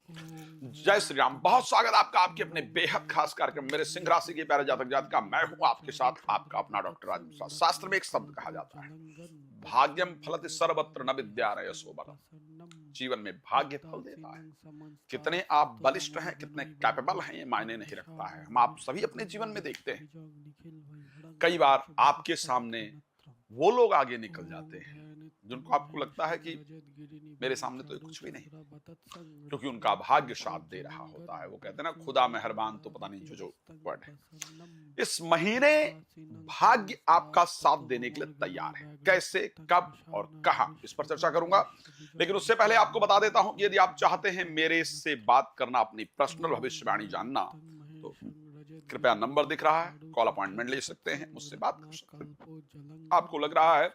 जय श्री राम। बहुत स्वागत आपका आपके अपने बेहद खास कार्यक्रम मेरे सिंह राशि के प्यारे जातक जातिका। मैं हूं आपके साथ आपका अपना डॉक्टर राजेंद्र प्रसाद। शास्त्र में एक शब्द कहा जाता है, भाग्यम फलति सर्वत्र न विद्यारयसो बलम। जीवन में भाग्य फल देता है। कितने आप बलिष्ठ हैं, कितने कैपेबल हैं, ये मायने नहीं रखता है। हम आप सभी अपने जीवन में देखते हैं, कई बार आपके सामने वो लोग आगे निकल जाते हैं जिनको आपको लगता है कि मेरे सामने तो ये कुछ भी नहीं, क्योंकि उनका भाग्य साथ दे रहा होता है। वो कहते हैं ना, खुदा मेहरबान तो पता नहीं जो जो वर्ड है। इस महीने भाग्य आपका साथ देने के लिए तैयार है। कैसे, कब और कहां, इस पर चर्चा करूंगा। लेकिन उससे पहले आपको बता देता हूं कि यदि आप चाहते हैं मेरे से बात करना, अपनी पर्सनल भविष्यवाणी जानना, तो कृपया नंबर दिख रहा है, कॉल अपॉइंटमेंट ले सकते हैं, मुझसे बात कर सकते हैं। आपको लग रहा है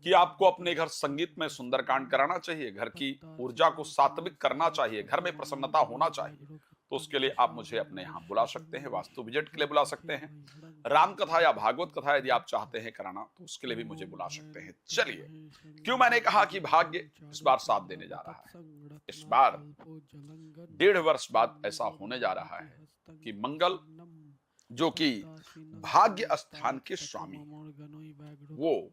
कि आपको अपने घर संगीत में सुंदरकांड कराना चाहिए, घर की ऊर्जा को सात्विक करना चाहिए, घर में प्रसन्नता होना चाहिए, तो उसके लिए आप मुझे अपने यहाँ बुला सकते हैं, वास्तु विजिट के लिए बुला सकते हैं। राम कथा या भागवत कथा यदि आप चाहते हैं कराना, तो उसके लिए भी मुझे बुला सकते हैं। चलिए, क्यों मैंने कहा कि भाग्य इस बार साथ देने जा रहा है। इस बार 1.5 वर्ष बाद ऐसा होने जा रहा है कि मंगल, जो कि भाग्य स्थान के स्वामी, वो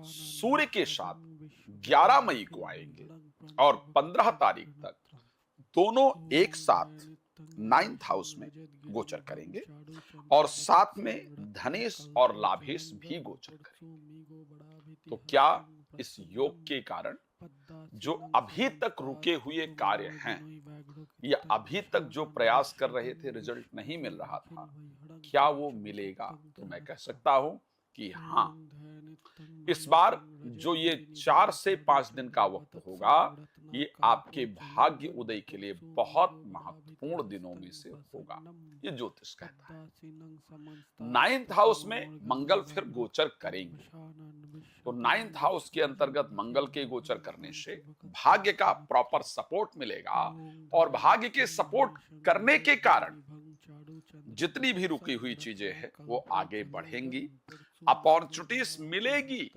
सूर्य के साथ 11 मई को आएंगे और 15 तारीख तक दोनों एक साथ 9th हाउस में गोचर करेंगे और साथ में धनेश और लाभेश भी गोचर करेंगे। तो क्या इस योग के कारण जो अभी तक रुके हुए कार्य हैं या अभी तक जो प्रयास कर रहे थे, रिजल्ट नहीं मिल रहा था, क्या वो मिलेगा? तो मैं कह सकता हूं कि हाँ, इस बार जो ये 4 से 5 दिन का वक्त होगा, ये आपके भाग्य उदय के लिए बहुत महत्वपूर्ण दिनों में से होगा, ये ज्योतिष कहता है। 9th हाउस में मंगल फिर गोचर करेंगे, तो 9th हाउस के अंतर्गत मंगल के गोचर करने से भाग्य का प्रॉपर सपोर्ट मिलेगा और भाग्य के सपोर्ट करने के कारण जितनी भी रुकी हुई चीजें हैं वो आगे बढ़ेंगी, अपॉर्चुनिटीज मिलेगी,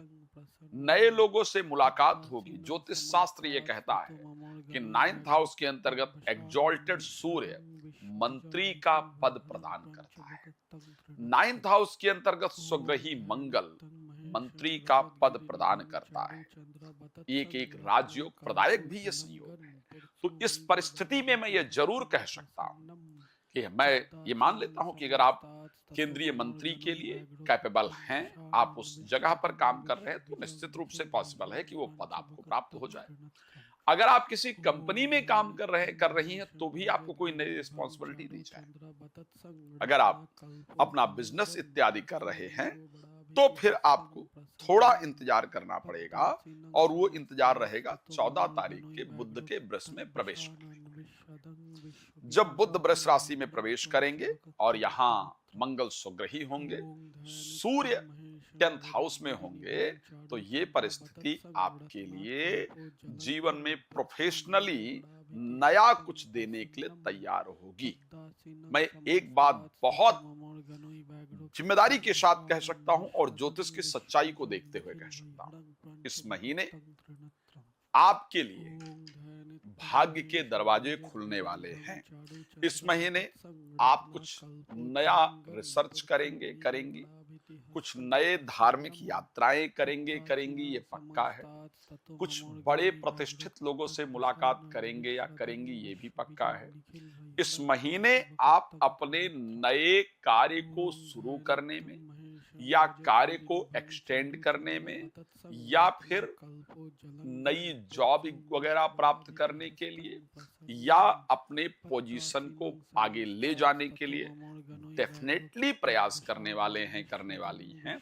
नए लोगों से मुलाकात होगी। ज्योतिष शास्त्र ये कहता है कि 9th हाउस के अंतर्गत एग्जॉल्टेड सूर्य मंत्री का पद प्रदान करता है। 9th हाउस के अंतर्गत स्वग्रही मंगल मंत्री का पद प्रदान करता है। एक एक राजयोग प्रदायक भी ये संयोग है। तो इस परिस्थिति में मैं ये जरूर कह सकता हूं कि मैं ये मान लेता हूं कि अगर आप केंद्रीय मंत्री के लिए कैपेबल हैं, आप उस जगह पर काम कर रहे हैं, तो निश्चित रूप से पॉसिबल है कि वो पद आपको प्राप्त हो जाए। अगर आप किसी कंपनी में काम कर रही हैं, तो भी आपको कोई नई रिस्पॉन्सिबिलिटी दी जाए। अगर आप अपना बिजनेस इत्यादि कर रहे हैं, तो फिर आपको थोड़ा इंतजार करना पड़ेगा और वो इंतजार रहेगा 14 तारीख के बुध के वृष में प्रवेश करने। जब बुध वृष राशि में प्रवेश करेंगे और यहां मंगल स्वग्रही होंगे, सूर्य 10th हाउस में होंगे, तो ये परिस्थिति आपके लिए जीवन में प्रोफेशनली नया कुछ देने के लिए तैयार होगी। मैं एक बात बहुत जिम्मेदारी के साथ कह सकता हूं और ज्योतिष की सच्चाई को देखते हुए कह सकता हूं, इस महीने आपके लिए भाग्य के दरवाजे खुलने वाले हैं। इस महीने आप कुछ नया रिसर्च करेंगी, कुछ नए धार्मिक यात्राएं करेंगी, ये पक्का है। कुछ बड़े प्रतिष्ठित लोगों से मुलाकात करेंगे या करेंगी, ये भी पक्का है। इस महीने आप अपने नए कार्य को शुरू करने में या कार्य को एक्सटेंड करने में या फिर नई जॉब वगैरह प्राप्त करने के लिए या अपने पोजीशन को आगे ले जाने के लिए डेफिनेटली प्रयास करने वाली हैं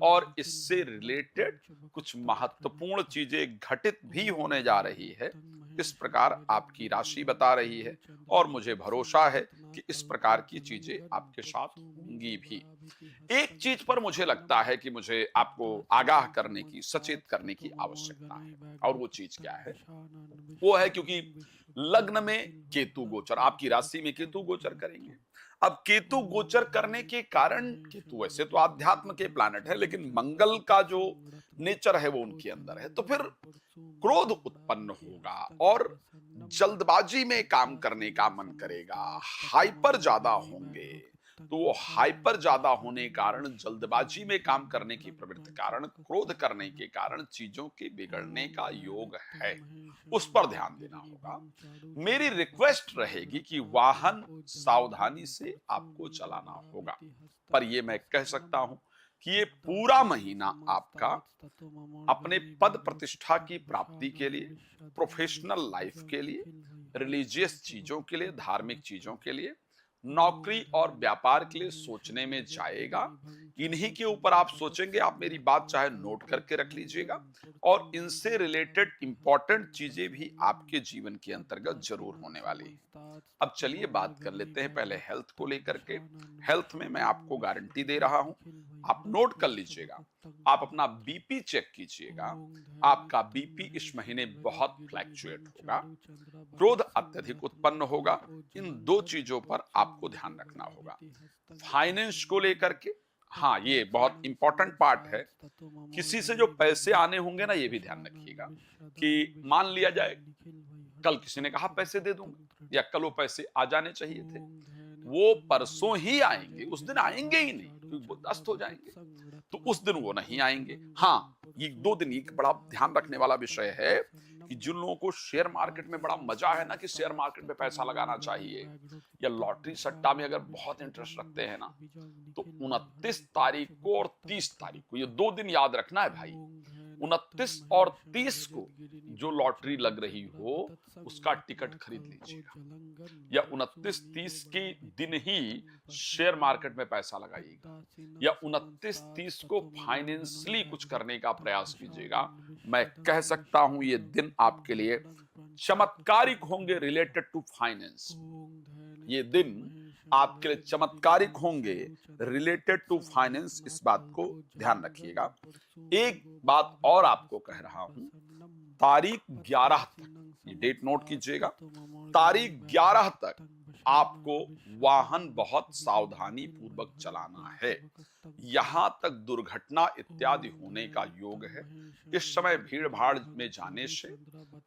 और इससे रिलेटेड कुछ महत्वपूर्ण चीजें घटित भी होने जा रही है। इस प्रकार आपकी राशि बता रही है और मुझे भरोसा है कि इस प्रकार की चीजें आपके साथ होंगी भी। एक चीज पर मुझे लगता है कि मुझे आपको आगाह करने की, सचेत करने की आवश्यकता है, और वो चीज क्या है? वो है क्योंकि लग्न में केतु गोचर, आपकी राशि में केतु गोचर करेंगे, अब केतु गोचर करने के कारण, केतु वैसे तो आध्यात्म के प्लैनेट है, लेकिन मंगल का जो नेचर है वो उनके अंदर है, तो फिर क्रोध उत्पन्न होगा और जल्दबाजी में काम करने का मन करेगा, हाइपर ज्यादा होंगे। तो वो हाइपर ज्यादा होने के कारण, जल्दबाजी में काम करने की प्रवृत्ति कारण, क्रोध करने के कारण चीजों के बिगड़ने का योग है। उस पर ध्यान देना होगा। मेरी रिक्वेस्ट रहेगी कि वाहन सावधानी से आपको चलाना होगा। पर ये मैं कह सकता हूं कि ये पूरा महीना आपका अपने पद प्रतिष्ठा की प्राप्ति के लिए, प्रोफेशनल लाइफ के लिए, रिलीजियस चीजों के लिए, धार्मिक चीजों के लिए, नौकरी और व्यापार के लिए सोचने में जाएगा। इन्हीं के ऊपर आप सोचेंगे। आप मेरी बात चाहे नोट करके रख लीजिएगा, और इनसे रिलेटेड इंपॉर्टेंट चीजें भी आपके जीवन के अंतर्गत जरूर होने वाली हैं। अब चलिए बात कर लेते हैं पहले हेल्थ को लेकर के। हेल्थ में मैं आपको गारंटी दे रहा हूं, आप नोट कर लीजिएगा। आप अपना बीपी चेक कीजिएगा। आपका बीपी इस महीने बहुत फ्लैक्चुएट होगा। क्रोध अत्यधिक उत्पन्न होगा। इन दो चीजों पर आपको ध्यान रखना होगा। फाइनेंस को लेकर के, हाँ, ये बहुत इंपॉर्टेंट पार्ट है। किसी से जो पैसे आने होंगे ना, ये भी ध्यान रखिएगा कि मान लिया जाए कल किसी ने कहा पैसे दे दूंगा, या कल वो पैसे आ जाने चाहिए थे, वो परसों ही आएंगे, उस दिन आएंगे ही नहीं क्योंकि वो दस्त हो जाएंगे। तो उस दिन वो नहीं आएंगे। हाँ, ये 2 दिन एक बड़ा ध्यान रखने वाला विषय है कि जिन लोगों को शेयर मार्केट में बड़ा मजा है ना, कि शेयर मार्केट में पैसा लगाना चाहिए, या लॉटरी सट्टा में अगर बहुत इंटरेस्ट रखते हैं ना, तो 29 तारीख को और 30 तारीख को, ये 2 दिन याद रखना है भाई। 29 और 30 को जो लॉटरी लग रही हो, उसका टिकट खरीद लीजिएगा, या 29-30 के दिन ही शेयर मार्केट में पैसा लगाइएगा, या 29-30 को फाइनेंशियली कुछ करने का प्रयास कीजिएगा। मैं कह सकता हूं ये दिन आपके लिए चमत्कारिक होंगे रिलेटेड टू फाइनेंस। ये दिन आपके लिए चमत्कारिक होंगे रिलेटेड टू फाइनेंस। इस बात को ध्यान रखिएगा। एक बात और आपको कह रहा हूं, तारीख 11 तक, ये डेट नोट कीजिएगा, तारीख 11 तक आपको वाहन बहुत सावधानी पूर्वक चलाना है। यहां तक दुर्घटना इत्यादि होने का योग है। इस समय भीड़ भाड़ में जाने से,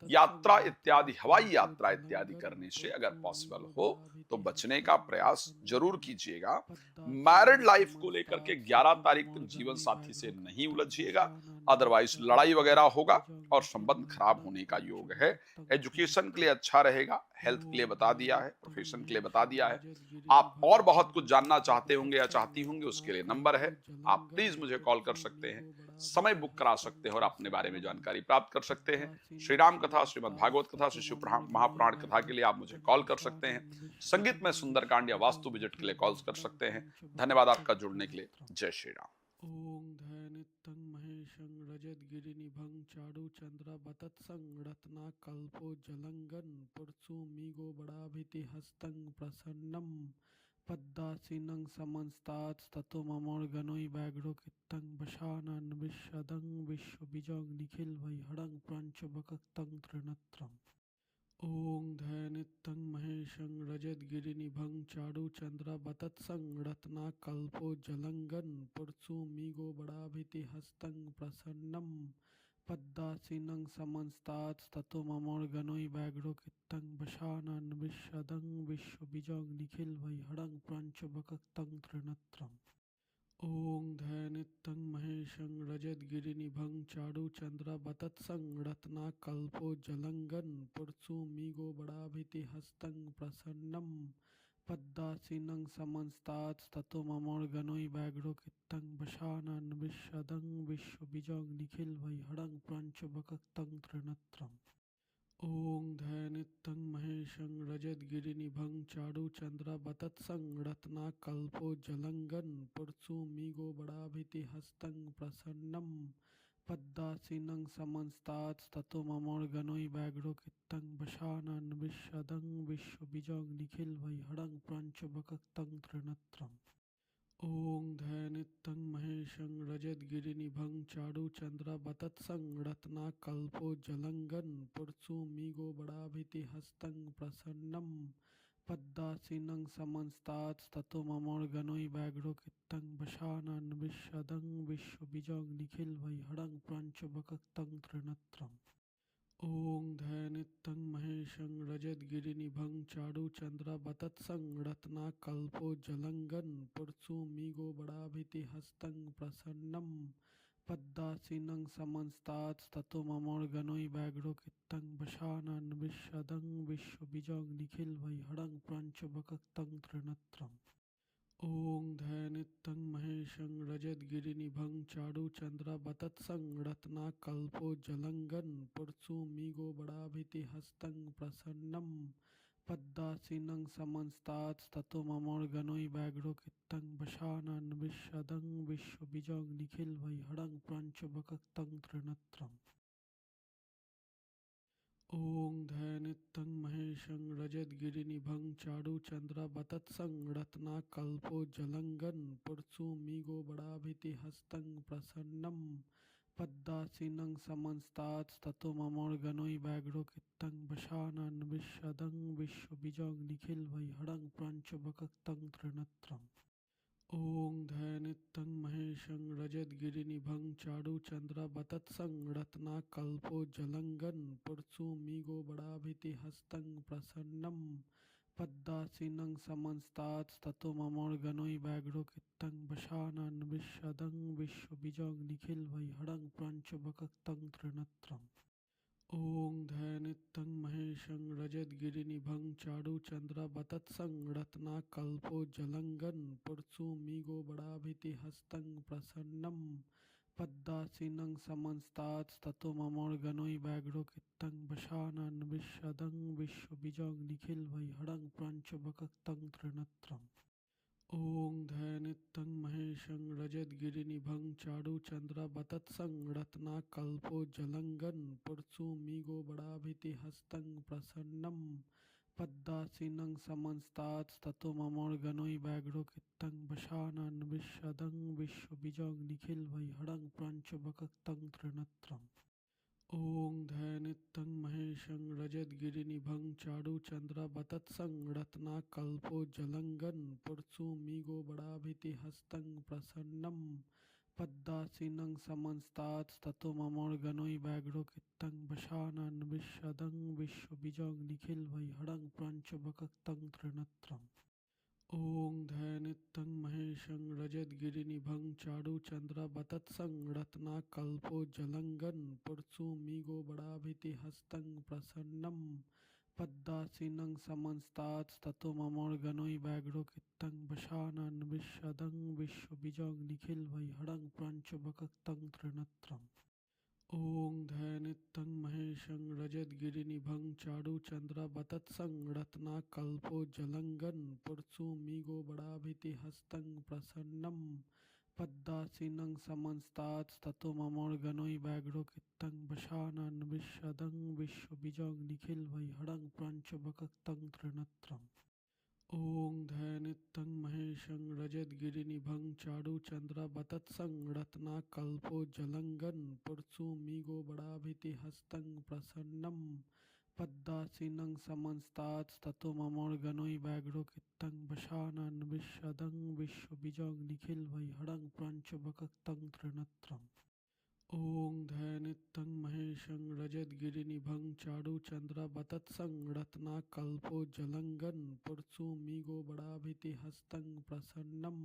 यात्रा इत्यादि, हवाई यात्रा इत्यादि करने से अगर पॉसिबल हो तो बचने का प्रयास जरूर कीजिएगा। मैरिड लाइफ को लेकर के 11 तारीख तक जीवन साथी से नहीं उलझिएगा, अदरवाइज लड़ाई वगैरह होगा और संबंध खराब होने का योग है। एजुकेशन के लिए अच्छा रहेगा, हेल्थ के लिए बता दिया है, प्रोफेशन के लिए बता दिया है। आप और बहुत कुछ जानना चाहते होंगे या चाहती होंगे, उसके लिए नंबर है, आप प्लीज मुझे कॉल कर सकते हैं, समय बुक करा सकते हैं और अपने बारे में जानकारी प्राप्त कर सकते हैं। श्री राम कथा, श्रीमद् भागवत कथा, श्री शिव महापुराण कथा के लिए आप मुझे कॉल कर सकते हैं। संगीत में सुंदरकांड या वास्तु विजिट के लिए कॉल कर सकते हैं। धन्यवाद आपका जुड़ने के लिए। जय श्री राम। ओं धनितं महेशं रजतगिरिनिभं चारु चंद्र बतत्सं रत्नाकल्पो जलंगन पुरसुमिगो बड़ाभितिहस्तं प्रसन्नं पद्मासीनं समंस्तात्स्ततो ममोर्गनोइ व्याघ्रो कित्तं वशानन विशदं विश्वबीजं निखिलवैहरं प्रपंचवक्त्रं त्रिनेत्रम्। ओं धनितं महेशं रजतगिरिनिभं चारु चंद्र बतत्सं रत्नाकल्पो जलंगन पुरसुमिगो बड़ाभितिहस्तं प्रसन्नं पद्मासीनं समंस्तात्स्ततो ममोर्गनोइ व्याघ्रो कित्तं वशानन विशदं विश्वबीजं निखिलवैहरं प्रपंचवक्त्रं त्रिनेत्रम्। ओं धनितं महेशं रजतगिरिनिभं चारु चंद्र बतत्सं रत्नाकल्पो जलंगन पुरसुमिगो बड़ाभितिहस्तं प्रसन्नं पद्मासीनं समंस्तात्स्ततो ममोर्गनोइ व्याघ्रो कित्तं वशानन विशदं विश्वबीजं निखिलवैहरं प्रपंचवक्त्रं त्रिनेत्रम्। ओं धनितं महेशं रजतगिरिनिभं चारु चंद्र बतत्सं रत्नाकल्पो जलंगन पुरसुमिगो बड़ाभितिहस्तं प्रसन्नं पद्मासीनं समंस्तात्स्ततो ममोर्गनोइ व्याघ्रो कित्तं वशानन विशदं विश्वबीजं निखिलवैहरं प्रपंचवक्त्रं त्रिनेत्रम्। ओं धनितं महेशं रजतगिरिनिभं चारु चंद्र बतत्सं रत्नाकल्पो जलंगन पुरसुमिगो बड़ाभितिहस्तं प्रसन्नं पद्मासीनं समन्तात्स्ततो ममोर्गनोइ व्याघ्रो कित्तं वशानन् विश्वदं विश्वबीजं निखिलवैहरं प्रपञ्चवक्त्रं त्रिनेत्रम् ॐ ध्यानित्यं महेशं रजतगिरिनिभं चारुचन्द्रवतत्सं रत्नाकल्पोज्ज्वलङ्गं पुरसुमिगोबराभितिहस्तं प्रसन्नं पद्मासीनं समन्तात्स्ततो ममोर्गनोइ व्याघ्रो कित्तं वशानन् विश्वदं विश्वबीजं निखिलवैहरं प्रपञ्चवक्त्रं त्रिनेत्रम् ॐ ध्यानित्यं महेशं रजतगिरिनिभं चारुचन्द्रवतत्सं रत्नाकल्पोज्ज्वलङ्गं पुरसुमिगोबराभितिहस्तं प्रसन्नं पद्मासीनं समन्तात्स्ततो ममोर्गनोइ व्याघ्रो कित्तं वशानन् विश्वदं विश्वबीजं निखिलवैहरं प्रपञ्चवक्त्रं त्रिनेत्रम् ॐ ध्यानित्यं महेशं रजतगिरिनिभं चारुचन्द्रवतत्सं रत्नाकल्पोज्ज्वलङ्गं पुरसुमिगोबराभितिहस्तं प्रसन्नं पद्मासीनं समन्तात्स्ततो ममोर्गनोइ व्याघ्रो कित्तं वशानन् विश्वदं विश्वबीजं निखिलवैहरं प्रपञ्चवक्त्रं त्रिनेत्रम् ॐ ध्यानित्यं महेशं रजतगिरिनिभं चारुचन्द्रवतत्सं रत्नाकल्पोज्ज्वलङ्गं पुरसुमिगोबराभितिहस्तं प्रसन्नं पद्मासीनं समन्तात्स्ततो ममोर्गनोइ व्याघ्रो कित्तं वशानन् विश्वदं विश्वबीजं निखिलवैहरं प्रपञ्चवक्त्रं त्रिनेत्रम् ॐ ध्यानित्यं महेशं रजतगिरिनिभं चारुचन्द्रवतत्सं रत्नाकल्पोज्ज्वलङ्गं पुरसुमिगोबराभितिहस्तं प्रसन्नं पद्मासीनं समन्तात्स्ततो ममोर्गनोइ व्याघ्रो कित्तं वशानन् विश्वदं विश्वबीजं निखिलवैहरं प्रपञ्चवक्त्रं त्रिनेत्रम् ॐ ध्यानित्यं महेशं रजतगिरिनिभं चारुचन्द्रवतत्सं रत्नाकल्पोज्ज्वलङ्गं पुरसुमिगोबराभितिहस्तं प्रसन्नं पद्मासीनं समन्तात्स्ततो ममोर्गनोइ व्याघ्रो कित्तं वशानन् विश्वदं विश्वबीजं निखिलवैहरं प्रपञ्चवक्त्रं त्रिनेत्रम् ॐ ध्यानित्यं महेशं रजतगिरिनिभं चारुचन्द्रवतत्सं रत्नाकल्पोज्ज्वलङ्गं पुरसुमिगोबराभितिहस्तं प्रसन्नं पद्मासीनं समन्तात्स्ततो ममोर्गनोइ व्याघ्रो कित्तं वशानन् विश्वदं विश्वबीजं निखिलवैहरं प्रपञ्चवक्त्रं त्रिनेत्रम् ॐ ध्यानित्यं महेशं रजतगिरिनिभं चारुचन्द्रवतत्सं रत्नाकल्पोज्ज्वलङ्गं पुरसुमिगोबराभितिहस्तं प्रसन्नं पद्मासीनं समन्तात्स्ततो ममोर्गनोइ व्याघ्रो कित्तं वशानन् विश्वदं विश्वबीजं निखिलवैहरं प्रपञ्चवक्त्रं त्रिनेत्रम् ॐ ध्यानित्यं महेशं रजतगिरिनिभं चारुचन्द्रवतत्सं रत्नाकल्पोज्ज्वलङ्गं पुरसुमिगोबराभितिहस्तं प्रसन्नं पद्मासीनं समन्तात्स्ततो ममोर्गनोइ व्याघ्रो कित्तं वशानन् विश्वदं विश्वबीजं निखिलवैहरं प्रपञ्चवक्त्रं त्रिनेत्रम् ॐ ध्यानित्यं महेशं रजतगिरिनिभं चारुचन्द्रवतत्सं रत्नाकल्पोज्ज्वलङ्गं पुरसुमिगोबराभितिहस्तं प्रसन्नं पद्मासीनं समन्तात्स्ततो ममोर्गनोइ व्याघ्रो कित्तं वशानन् विश्वदं विश्वबीजं निखिलवैहरं प्रपञ्चवक्त्रं त्रिनेत्रम् ॐ ध्यानित्यं महेशं रजतगिरिनिभं चारुचन्द्रवतत्सं रत्नाकल्पोज्ज्वलङ्गं पुरसुमिगोबराभितिहस्तं प्रसन्नं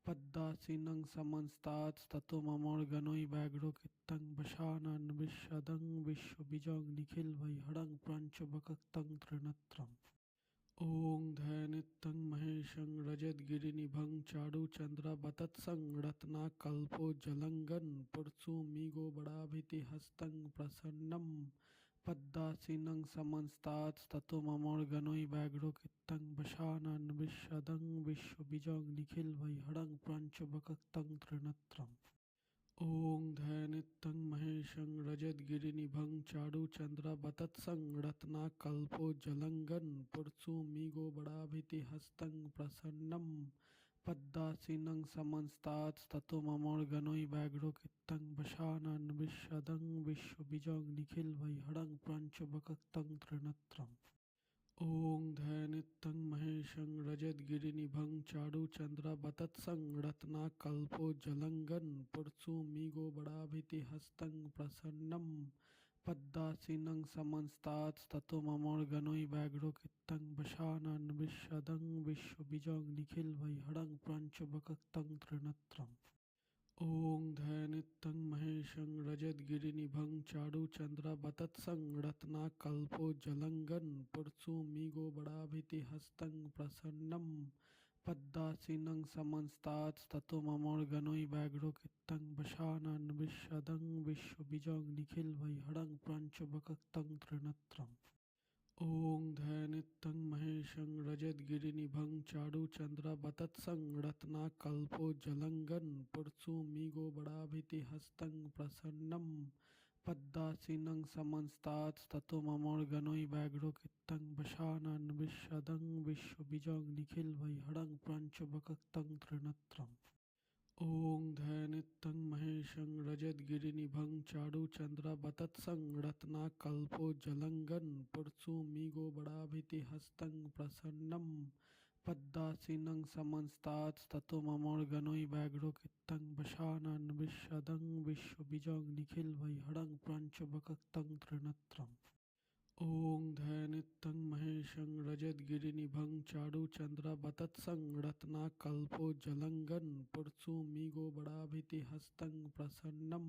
पद्मासीनं समन्तात्स्ततो ममोर्गनोइ व्याघ्रो कित्तं वशानन् विश्वदं विश्वबीजं निखिलवैहरं प्रपञ्चवक्त्रं त्रिनेत्रम् ॐ ध्यानित्यं महेशं रजतगिरिनिभं चारुचन्द्रवतत्सं रत्नाकल्पोज्ज्वलङ्गं पुरसुमिगोबराभितिहस्तं प्रसन्नं पद्मासीनं समन्तात्स्ततो ममोर्गनोइ व्याघ्रो कित्तं वशानन् विश्वदं विश्वबीजं निखिलवैहरं प्रपञ्चवक्त्रं त्रिनेत्रम् ॐ ध्यानित्यं महेशं रजतगिरिनिभं चारुचन्द्रवतत्सं रत्नाकल्पोज्ज्वलङ्गं पुरसुमिगोबराभितिहस्तं प्रसन्नं पद्मासीनं समन्तात्स्ततो ममोर्गनोइ व्याघ्रो कित्तं वशानन् विश्वदं विश्वबीजं निखिलवैहरं प्रपञ्चवक्त्रं त्रिनेत्रम् ॐ ध्यानित्यं महेशं रजतगिरिनिभं चारुचन्द्रवतत्सं रत्नाकल्पो जलंगन पुरसुमिगो बड़ाभितिहस्तं प्रसन्नं पद्मासीनं समन्तात्स्ततो ममोर्गनोई व्याघ्रो कित्तं वशानन विशदं विश्वबीजं निखिलवैहरं प्रपञ्चवक्त्रं त्रिनेत्रम् ॐ ध्यानित्यं महेशं रजतगिरिनिभं चारुचन्द्रवतत्सं रत्नाकल्पो जलंगन पुरसुमिगो बड़ाभितिहस्तं प्रसन्नं पद्मासीनं समन्तात्स्ततो ममोर्गनोई व्याघ्रो कित्तं वशानन विशदं विश्वबीजं निखिलवैहरं प्रपञ्चवक्त्रं त्रिनेत्रम् ॐ ध्यानित्यं महेशं रजतगिरिनिभं चारुचन्द्रवतत्सं रत्नाकल्पो जलंगन पुरसुमिगो बड़ाभितिहस्तं प्रसन्नं पद्मासीनं समन्तात्स्ततो ममोर्गनोई व्याघ्रो कित्तं वशानन विशदं विश्वबीजं निखिलवैहरं प्रपञ्चवक्त्रं त्रिनेत्रम् ॐ ध्यानित्यं महेशं रजतगिरिनिभं चारुचन्द्रवतत्सं रत्नाकल्पो जलंगन पुरसुमिगो बड़ाभितिहस्तं प्रसन्नं पद्मासीनं समन्तात्स्ततो ममोर्गनोई व्याघ्रो कित्तं वशानन विशदं विश्वबीजं निखिलवैहरं प्रपञ्चवक्त्रं त्रिनेत्रम् ॐ ध्यानित्यं महेशं रजतगिरिनिभं चारुचन्द्रवतत्सं रत्नाकल्पो जलंगन पुरसुमिगो बड़ाभितिहस्तं प्रसन्नं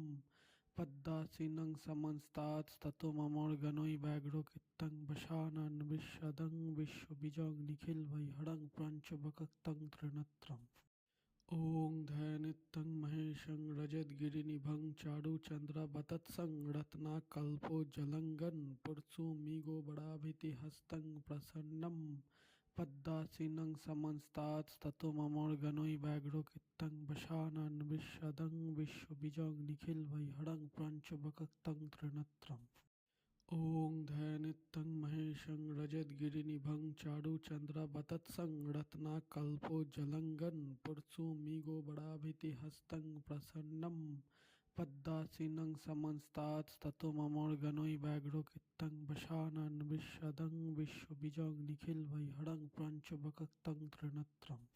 पद्मासीनं समन्तात्स्ततो ममोर्गनोई व्याघ्रो कित्तं वशानन विशदं विश्वबीजं निखिलवैहरं प्रपञ्चवक्त्रं त्रिनेत्रम् ॐ ध्यानित्यं महेशं रजतगिरिनिभं चारुचन्द्रवतत्सं रत्नाकल्पो जलंगन पुरसुमिगो बड़ाभितिहस्तं प्रसन्नं पद्मासीनं समन्तात्स्ततो ममोर्गनोई व्याघ्रो कित्तं वशानन विशदं विश्वबीजं निखिलवैहरं प्रपञ्चवक्त्रं त्रिनेत्रम् ॐ ध्यानित्यं महेशं रजतगिरिनिभं चारुचन्द्रवतत्सं रत्नाकल्पो जलंगन पुरसुमिगो बड़ाभितिहस्तं प्रसन्नं पद्मासीनं समन्तात्स्ततो ममोर्गनोई व्याघ्रो कित्तं वशानन विशदं विश्वबीजं निखिलवैहरं प्रपञ्चवक्त्रं त्रिनेत्रम्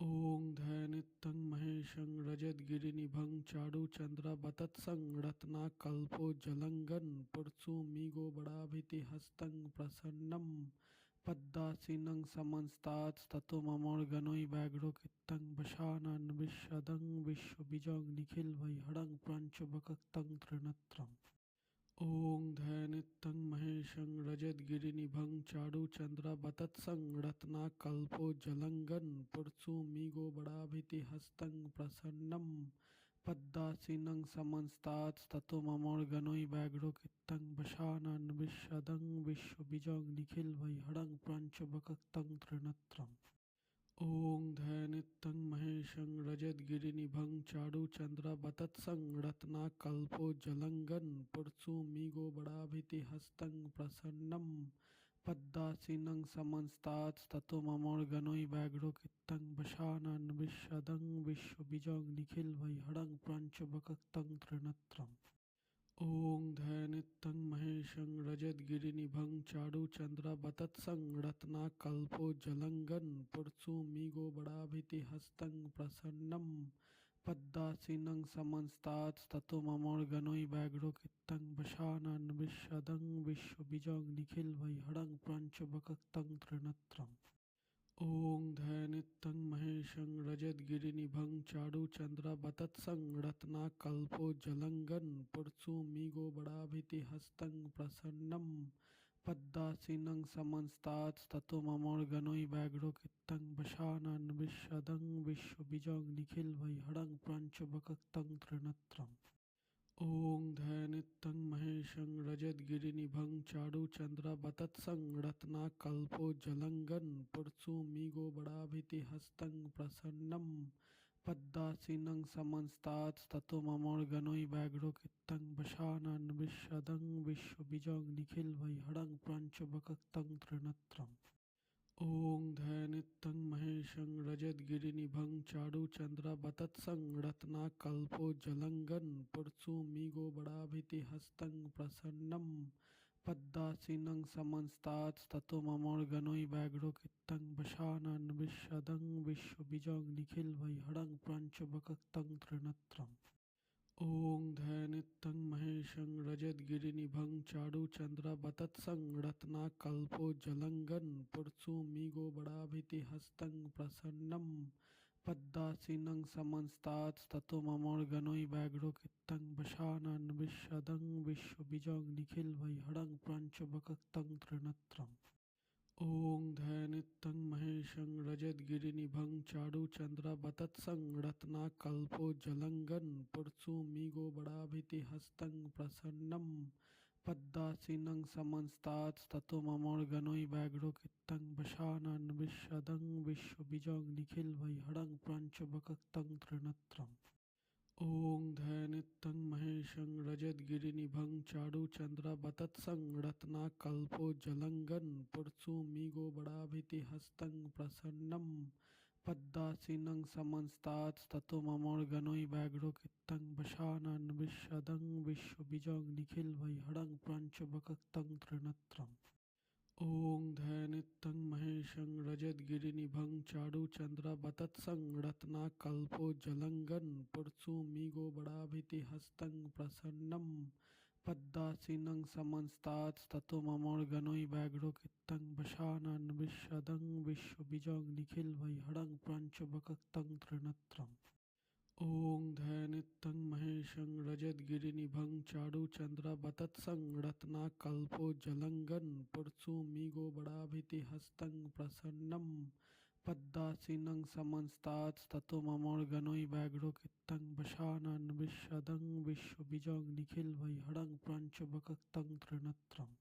ॐ ध्यानित्यं महेशं रजतगिरिनिभं चारुचन्द्रवतत्सं रत्नाकल्पो जलंगन पुरसुमिगो बड़ाभितिहस्तं प्रसन्नं पद्मासीनं समन्तात्स्ततो ममोर्गनोई व्याघ्रो कित्तं वशानन विशदं विश्वबीजं निखिलवैहरं प्रपञ्चवक्त्रं त्रिनेत्रम् ॐ ध्यानित्यं महेशं रजतगिरिनिभं चारुचन्द्रवतत्सं रत्नाकल्पो जलंगन पुरसुमिगो बड़ाभितिहस्तं प्रसन्नं पद्मासीनं समन्तात्स्ततो ममोर्गनोई व्याघ्रो कित्तं वशानन विशदं विश्वबीजं निखिलवैहरं प्रपञ्चवक्त्रं त्रिनेत्रम् ॐ ध्यानित्यं महेशं रजतगिरिनिभं चारुचन्द्रवतत्सं रत्नाकल्पो जलंगन पुरसुमिगो बड़ाभितिहस्तं प्रसन्नं पद्मासीनं समन्तात्स्ततो ममोर्गनोई व्याघ्रो कित्तं वशानन विशदं विश्वबीजं निखिलवैहरं प्रपञ्चवक्त्रं त्रिनेत्रम् ॐ ध्यानित्यं महेशं रजतगिरिनिभं चारुचन्द्रवतत्सं रत्नाकल्पो जलंगन पुरसुमिगो बड़ाभितिहस्तं प्रसन्नं पद्मासीनं समन्तात्स्ततो ममोर्गनोई व्याघ्रो कित्तं वशानन विशदं विश्वबीजं निखिलवैहरं प्रपञ्चवक्त्रं त्रिनेत्रम् ॐ ध्यानित्यं महेशं रजतगिरिनिभं चारुचन्द्रवतत्सं रत्नाकल्पो जलंगन पुरसुमिगो बड़ाभितिहस्तं प्रसन्नं पद्मासीनं समन्तात्स्ततो ममोर्गनोई व्याघ्रो कित्तं वशानन विशदं विश्वबीजं निखिलवैहरं प्रपञ्चवक्त्रं त्रिनेत्रम् ॐ ध्यानित्यं महेशं रजतगिरिनिभं चारुचन्द्रवतत्सं रत्नाकल्पो जलंगन पुरसुमिगो बड़ाभितिहस्तं प्रसन्नं पद्मासीनं समन्तात्स्ततो ममोर्गनोई व्याघ्रो कित्तं वशानन विशदं विश्वबीजं निखिलवैहरं प्रपञ्चवक्त्रं त्रिनेत्रम् ॐ ध्यानित्यं महेशं रजतगिरिनिभं चारुचन्द्रवतत्सं रत्नाकल्पो जलंगन पुरसुमिगो बड़ाभितिहस्तं प्रसन्नं पद्मासीनं समन्तात्स्ततो ममोर्गनोइ व्याघ्रो कित्तं वशानन् विश्वदं विश्वबीजं निखिलवैहरं प्रपञ्चवक्त्रं त्रिनेत्रम् ॐ ध्यानित्यं महेशं रजतगिरिनिभं चारुचन्द्रवतत्सं रत्नाकल्पोज्ज्वलङ्गं पुरसुमिगोबराभितिहस्तं प्रसन्नं पद्मासीनं समन्तात्स्ततो ममोर्गनोइ व्याघ्रो कित्तं वशानन् विश्वदं विश्वबीजं निखिलवैहरं प्रपञ्चवक्त्रं त्रिनेत्रम् ॐ ध्यानित्यं महेशं रजतगिरिनिभं चारुचन्द्रवतत्सं रत्नाकल्पोज्ज्वलङ्गं पुरसुमिगोबराभितिहस्तं प्रसन्नं पद्मासीनं समन्तात्स्ततो ममोर्गनोइ व्याघ्रो कित्तं वशानन् विश्वदं विश्वबीजं निखिलवैहरं प्रपञ्चवक्त्रं त्रिनेत्रम् ॐ ध्यानित्यं महेशं रजतगिरिनिभं चारुचन्द्रवतत्सं रत्नाकल्पोज्ज्वलङ्गं पुरसुमिगोबराभितिहस्तं प्रसन्नं पद्मासीनं समन्तात्स्ततो ममोर्गनोइ व्याघ्रो कित्तं वशानन् विश्वदं विश्वबीजं निखिलवैहरं प्रपञ्चवक्त्रं त्रिनेत्रम् ॐ ध्यानित्यं महेशं रजतगिरिनिभं चारुचन्द्रवतत्सं रत्नाकल्पोज्ज्वलङ्गं पुरसुमिगोबराभितिहस्तं प्रसन्नं पद्मासीनं समन्तात्स्ततो ममोर्गनोइ व्याघ्रो कित्तं वशानन् विश्वदं विश्वबीजं निखिलवैहरं प्रपञ्चवक्त्रं त्रिनेत्रम् ॐ ध्यानित्यं महेशं रजतगिरिनिभं चारुचन्द्रवतत्सं रत्नाकल्पोज्ज्वलङ्गं पुरसुमिगोबराभितिहस्तं प्रसन्नं पद्मासीनं समन्तात्स्ततो ममोर्गनोइ व्याघ्रो कित्तं वशानन् विश्वदं विश्वबीजं निखिलवैहरं प्रपञ्चवक्त्रं त्रिनेत्रम्